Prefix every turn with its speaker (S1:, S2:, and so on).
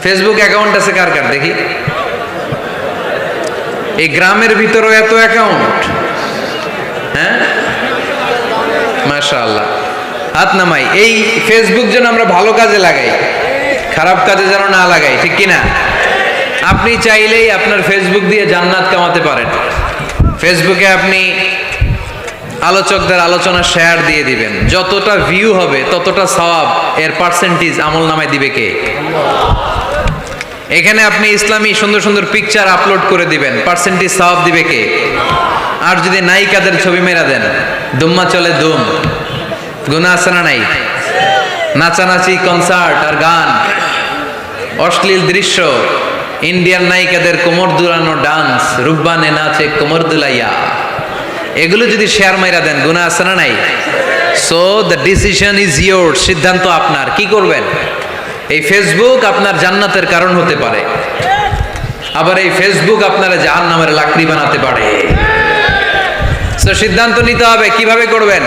S1: Facebook account আছে কার কার দেখি? এই গ্রামের ভিতরও এত অ্যাকাউন্ট? হ্যাঁ, মাশাআল্লাহ, হাত নামাই। এই ফেসবুক যেন আমরা ভালো কাজে লাগাই, খারাপ কাজে যেন না লাগাই, ঠিক কিনা? আপনি চাইলেই আপনার ফেসবুক দিয়ে জান্নাত কামাতে পারেন। ফেসবুকে আপনি আলোচকদের আলোচনা শেয়ার দিয়ে দিবেন, যতটা ভিউ হবে ততটা সওয়াব এর পার্সেন্টেজ আমল নামায় দিবে কে? এখানে আপনি ইসলামী সুন্দর সুন্দর পিকচার আপলোড করে দিবেন, পার্সেন্টেজ সওয়াব দিবে কে? আর যদি নায়িকাদের ছবি মেরা দেন, দুম্মা চলে দুম, গুনাহ আছে না নাই? নাচানাচি, কনসার্ট আর গান, অশ্লীল দৃশ্য, ইন্ডিয়ান নায়িকাদের কোমর দুলানো ডান্স, রুব্বানে নাচে কোমর দুলাইয়া, এগুলো যদি শেয়ার মাইরা দেন, গুনাহ আছে না নাই? So the decision is your, সিদ্ধান্ত আপনার। কি করবেন? এই ফেসবুক আপনার জান্নাতের কারণ হতে পারে, আবার এই ফেসবুক আপনার জাহান্নামের লাকড়ি বানাতে পারে। সো সিদ্ধান্ত নিতে হবে, কিভাবে করবেন।